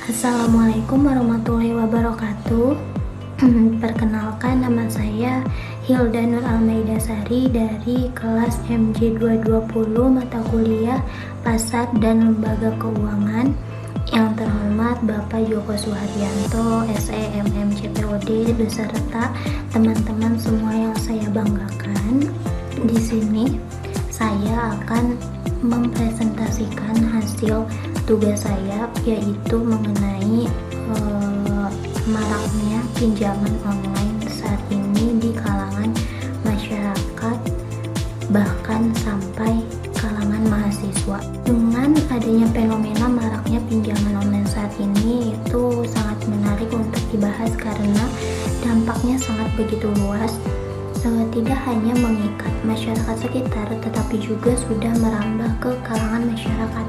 Assalamualaikum warahmatullahi wabarakatuh. Perkenalkan, nama saya Hilda Nur Almaidasari dari kelas MJ220 mata kuliah Pasar dan Lembaga Keuangan. Yang terhormat Bapak Joko Suharyanto, SEMM CPOD, beserta teman-teman semua yang saya banggakan. Di sini saya akan mempresentasikan hasil tugas saya, yaitu mengenai maraknya pinjaman online saat ini di kalangan masyarakat, bahkan sampai kalangan mahasiswa. Dengan adanya fenomena maraknya pinjaman online saat ini, itu sangat menarik untuk dibahas karena dampaknya sangat begitu luas. Tidak hanya mengikat masyarakat sekitar, tetapi juga sudah merambah ke kalangan masyarakat.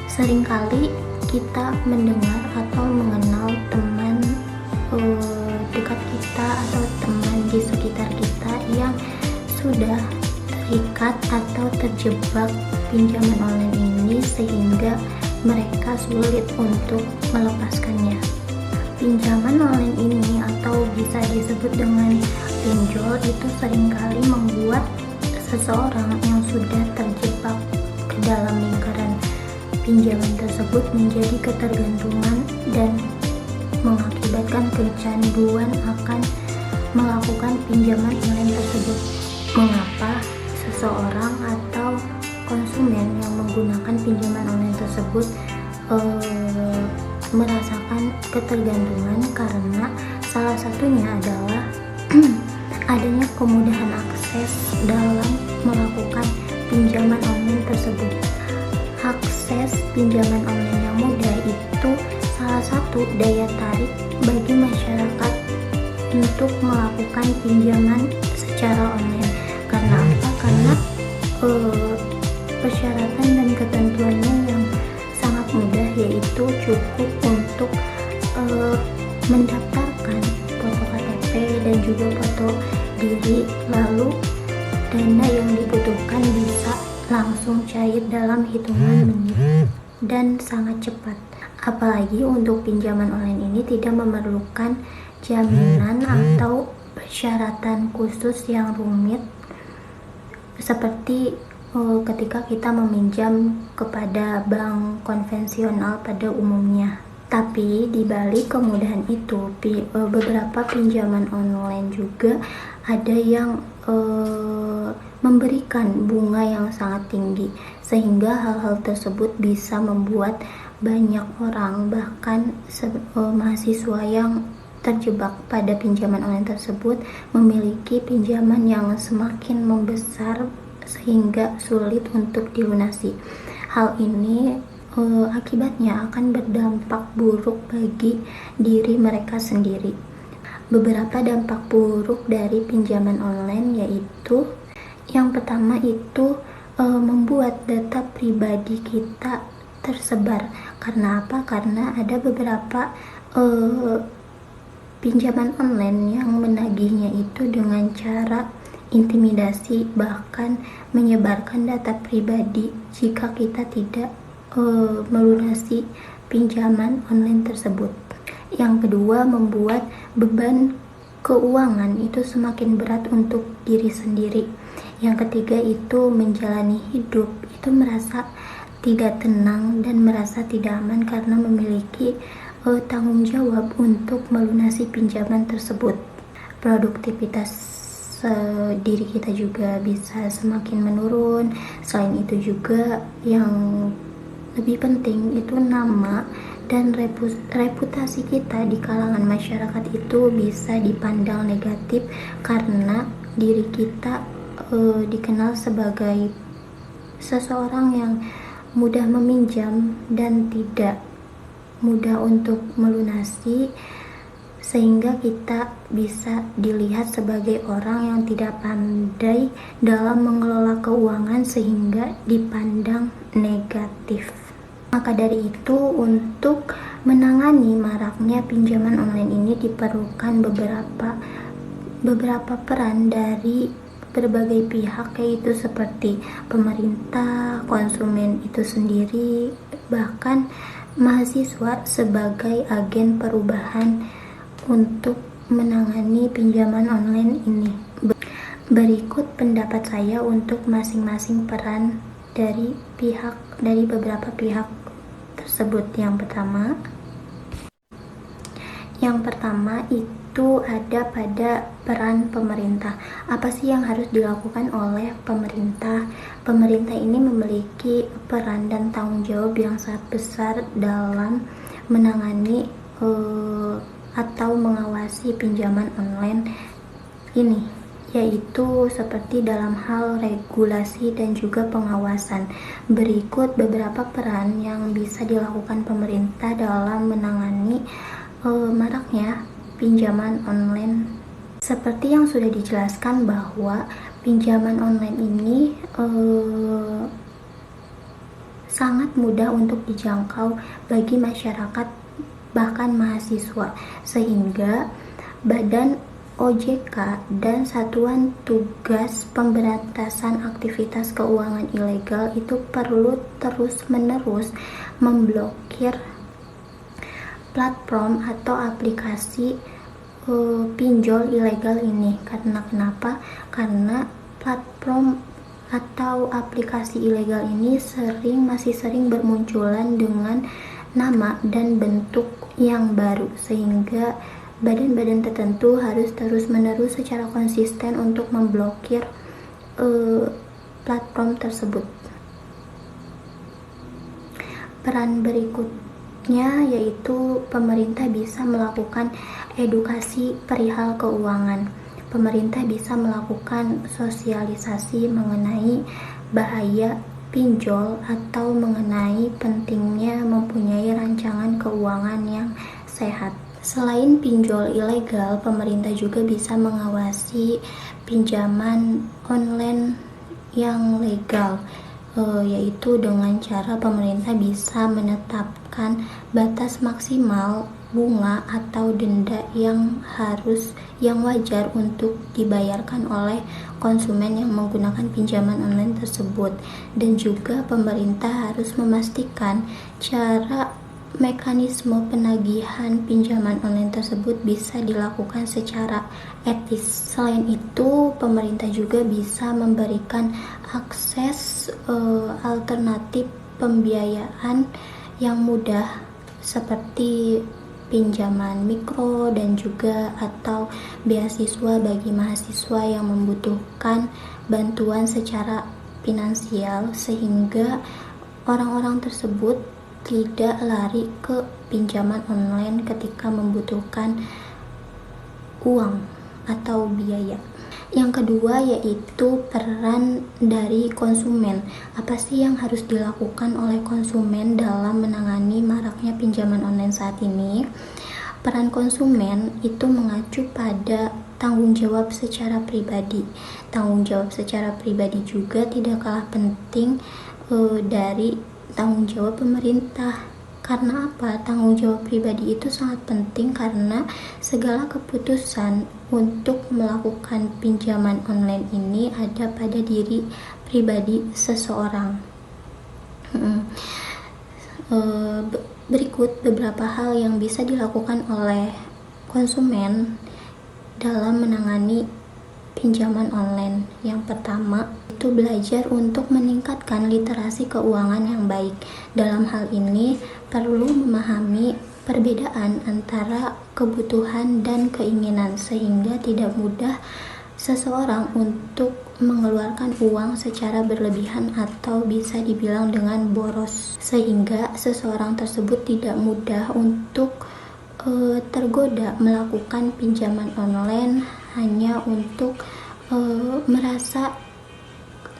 Seringkali kita mendengar atau mengenal teman dekat kita atau teman di sekitar kita yang sudah terikat atau terjebak pinjaman online ini sehingga mereka sulit untuk melepaskannya. Pinjaman online ini atau bisa disebut dengan pinjol itu seringkali membuat seseorang yang sudah terjebak ke dalam lingkaran pinjaman tersebut menjadi ketergantungan dan mengakibatkan kecanduan akan melakukan pinjaman online tersebut. Mengapa seseorang atau konsumen yang menggunakan pinjaman online tersebut merasakan ketergantungan? Karena salah satunya adalah adanya kemudahan akses dalam melakukan pinjaman online tersebut. Akses pinjaman online yang mudah itu salah satu daya tarik bagi masyarakat untuk melakukan pinjaman secara online. Karena apa? Karena persyaratan dan ketentuannya yang sangat mudah, yaitu cukup untuk mendaftarkan foto KTP dan juga foto diri, lalu dana yang dibutuhkan bisa langsung cair dalam hitungan menit dan sangat cepat. Apalagi untuk pinjaman online ini tidak memerlukan jaminan atau persyaratan khusus yang rumit seperti ketika kita meminjam kepada bank konvensional pada umumnya. Tapi di balik kemudahan itu, beberapa pinjaman online juga ada yang memberikan bunga yang sangat tinggi, sehingga hal-hal tersebut bisa membuat banyak orang, bahkan mahasiswa yang terjebak pada pinjaman online tersebut, memiliki pinjaman yang semakin membesar sehingga sulit untuk dilunasi. Hal ini akibatnya akan berdampak buruk bagi diri mereka sendiri. Beberapa dampak buruk dari pinjaman online yaitu, yang pertama itu membuat data pribadi kita tersebar. Karena apa? Karena ada beberapa pinjaman online yang menagihnya itu dengan cara intimidasi, bahkan menyebarkan data pribadi jika kita tidak melunasi pinjaman online tersebut. Yang kedua, membuat beban keuangan itu semakin berat untuk diri sendiri. Yang ketiga itu menjalani hidup itu merasa tidak tenang dan merasa tidak aman karena memiliki tanggung jawab untuk melunasi pinjaman tersebut. Produktivitas diri kita juga bisa semakin menurun. Selain itu juga yang lebih penting itu nama dan reputasi kita di kalangan masyarakat itu bisa dipandang negatif karena diri kita dikenal sebagai seseorang yang mudah meminjam dan tidak mudah untuk melunasi, sehingga kita bisa dilihat sebagai orang yang tidak pandai dalam mengelola keuangan sehingga dipandang negatif. Maka dari itu, untuk menangani maraknya pinjaman online ini diperlukan beberapa peran dari berbagai pihak, yaitu seperti pemerintah, konsumen itu sendiri, bahkan mahasiswa sebagai agen perubahan untuk menangani pinjaman online ini. Berikut pendapat saya untuk masing-masing peran dari beberapa pihak tersebut. Yang pertama itu ada pada peran pemerintah. Apa sih yang harus dilakukan oleh pemerintah? Pemerintah ini memiliki peran dan tanggung jawab yang sangat besar dalam menangani atau mengawasi pinjaman online ini, yaitu seperti dalam hal regulasi dan juga pengawasan. Berikut beberapa peran yang bisa dilakukan pemerintah dalam menangani maraknya pinjaman online. Seperti yang sudah dijelaskan bahwa pinjaman online ini sangat mudah untuk dijangkau bagi masyarakat, bahkan mahasiswa, sehingga Badan OJK dan Satuan Tugas Pemberantasan Aktivitas Keuangan Ilegal itu perlu terus-menerus memblokir platform atau aplikasi pinjol ilegal ini. Kenapa? Karena platform atau aplikasi ilegal ini masih sering bermunculan dengan nama dan bentuk yang baru, sehingga badan-badan tertentu harus terus-menerus secara konsisten untuk memblokir platform tersebut. Peran berikutnya yaitu pemerintah bisa melakukan edukasi perihal keuangan. Pemerintah bisa melakukan sosialisasi mengenai bahaya pinjol atau mengenai pentingnya mempunyai rancangan keuangan yang sehat. Selain pinjol ilegal, pemerintah juga bisa mengawasi pinjaman online yang legal, yaitu dengan cara pemerintah bisa menetapkan batas maksimal bunga atau denda yang wajar untuk dibayarkan oleh konsumen yang menggunakan pinjaman online tersebut. Dan juga pemerintah harus memastikan mekanisme penagihan pinjaman online tersebut bisa dilakukan secara etis. Selain itu, pemerintah juga bisa memberikan akses alternatif pembiayaan yang mudah seperti pinjaman mikro dan juga atau beasiswa bagi mahasiswa yang membutuhkan bantuan secara finansial, sehingga orang-orang tersebut tidak lari ke pinjaman online ketika membutuhkan uang atau biaya. Yang kedua yaitu peran dari konsumen. Apa sih yang harus dilakukan oleh konsumen dalam menangani maraknya pinjaman online saat ini? Peran konsumen itu mengacu pada tanggung jawab secara pribadi. Tanggung jawab secara pribadi juga tidak kalah penting dari tanggung jawab pemerintah. Karena apa? Tanggung jawab pribadi itu sangat penting karena segala keputusan untuk melakukan pinjaman online ini ada pada diri pribadi seseorang. Berikut beberapa hal yang bisa dilakukan oleh konsumen dalam menangani pinjaman online. Yang pertama itu belajar untuk meningkatkan literasi keuangan yang baik. Dalam hal ini perlu memahami perbedaan antara kebutuhan dan keinginan, sehingga tidak mudah seseorang untuk mengeluarkan uang secara berlebihan atau bisa dibilang dengan boros, sehingga seseorang tersebut tidak mudah untuk tergoda melakukan pinjaman online hanya untuk merasa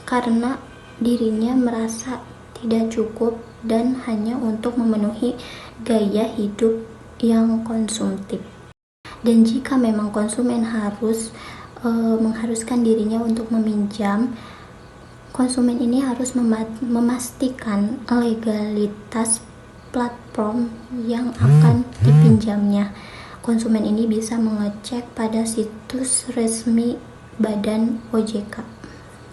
karena dirinya merasa tidak cukup dan hanya untuk memenuhi gaya hidup yang konsumtif. Dan jika memang konsumen harus mengharuskan dirinya untuk meminjam, konsumen ini harus memastikan legalitas platform yang akan dipinjamnya. Konsumen ini bisa mengecek pada situs resmi Badan OJK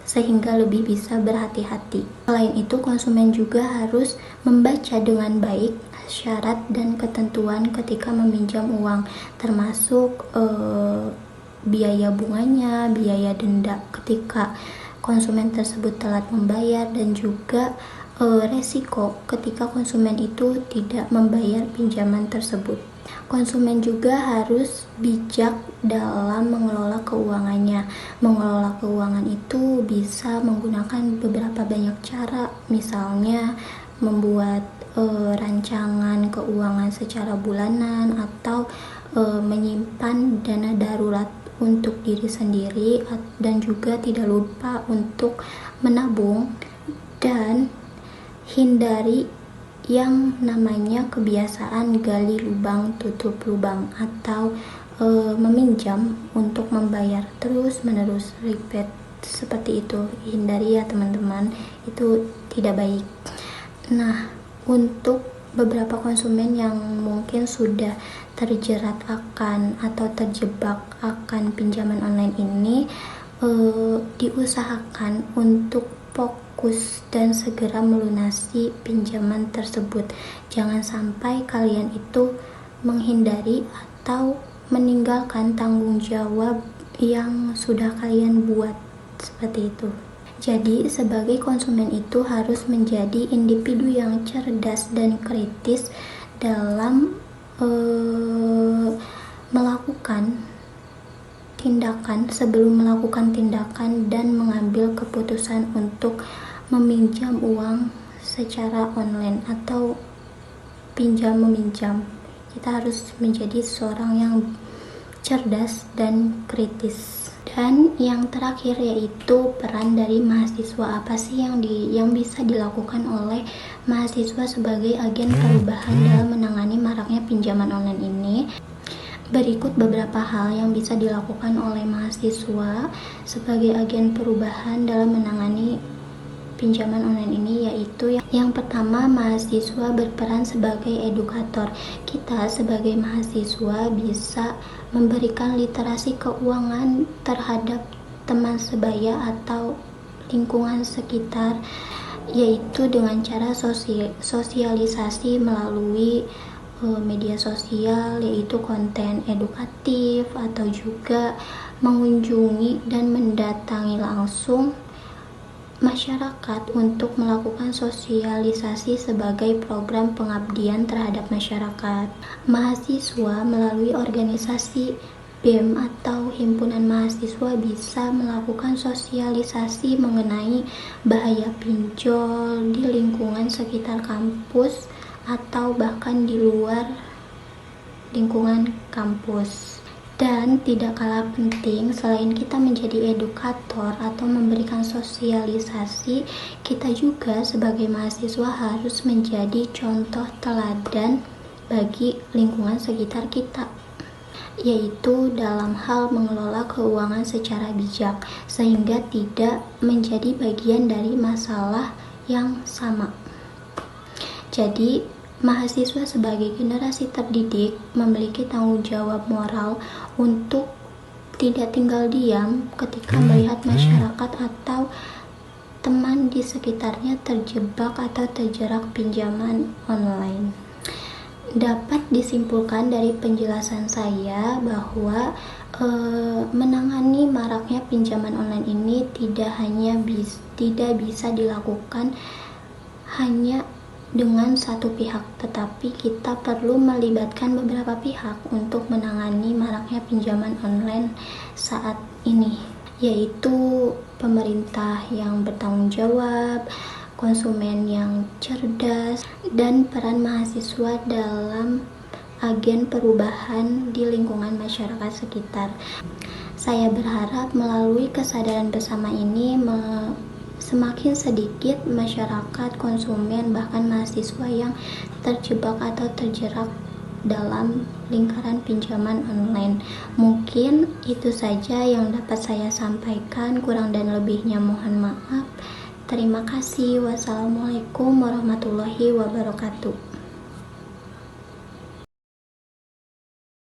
sehingga lebih bisa berhati-hati. Selain itu, konsumen juga harus membaca dengan baik syarat dan ketentuan ketika meminjam uang, termasuk biaya bunganya, biaya denda ketika konsumen tersebut telat membayar, dan juga resiko ketika konsumen itu tidak membayar pinjaman tersebut. Konsumen juga harus bijak dalam mengelola keuangannya. Mengelola keuangan itu bisa menggunakan beberapa banyak cara, misalnya membuat rancangan keuangan secara bulanan, atau menyimpan dana darurat untuk diri sendiri, dan juga tidak lupa untuk menabung, dan hindari yang namanya kebiasaan gali lubang tutup lubang, atau meminjam untuk membayar terus menerus, repeat seperti itu. Hindari ya teman-teman, itu tidak baik. Nah, untuk beberapa konsumen yang mungkin sudah terjerat akan atau terjebak akan pinjaman online ini, diusahakan untuk fokus dan segera melunasi pinjaman tersebut. Jangan sampai kalian itu menghindari atau meninggalkan tanggung jawab yang sudah kalian buat, seperti itu. Jadi sebagai konsumen itu harus menjadi individu yang cerdas dan kritis dalam melakukan tindakan, sebelum melakukan tindakan dan mengambil keputusan untuk meminjam uang secara online atau pinjam meminjam. Kita harus menjadi seorang yang cerdas dan kritis. Dan yang terakhir yaitu peran dari mahasiswa. Apa sih yang bisa dilakukan oleh mahasiswa sebagai agen perubahan dalam menangani maraknya pinjaman online ini? Berikut beberapa hal yang bisa dilakukan oleh mahasiswa sebagai agen perubahan dalam menangani pinjaman online ini, yaitu yang pertama, mahasiswa berperan sebagai edukator. Kita sebagai mahasiswa bisa memberikan literasi keuangan terhadap teman sebaya atau lingkungan sekitar, yaitu dengan cara sosialisasi melalui media sosial, yaitu konten edukatif, atau juga mengunjungi dan mendatangi langsung masyarakat untuk melakukan sosialisasi sebagai program pengabdian terhadap masyarakat. Mahasiswa melalui organisasi BEM atau himpunan mahasiswa bisa melakukan sosialisasi mengenai bahaya pinjol di lingkungan sekitar kampus atau bahkan di luar lingkungan kampus. Dan tidak kalah penting, selain kita menjadi edukator atau memberikan sosialisasi, kita juga sebagai mahasiswa harus menjadi contoh teladan bagi lingkungan sekitar kita, yaitu dalam hal mengelola keuangan secara bijak, sehingga tidak menjadi bagian dari masalah yang sama. Jadi, mahasiswa sebagai generasi terdidik memiliki tanggung jawab moral untuk tidak tinggal diam ketika melihat masyarakat atau teman di sekitarnya terjebak atau terjerat pinjaman online. Dapat disimpulkan dari penjelasan saya bahwa menangani maraknya pinjaman online ini tidak bisa dilakukan hanya dengan satu pihak, tetapi kita perlu melibatkan beberapa pihak untuk menangani maraknya pinjaman online saat ini, yaitu pemerintah yang bertanggung jawab, konsumen yang cerdas, dan peran mahasiswa dalam agen perubahan di lingkungan masyarakat sekitar. Saya berharap melalui kesadaran bersama ini semakin sedikit masyarakat, konsumen, bahkan mahasiswa yang terjebak atau terjerat dalam lingkaran pinjaman online. Mungkin itu saja yang dapat saya sampaikan, kurang dan lebihnya mohon maaf. Terima kasih. Wassalamualaikum warahmatullahi wabarakatuh.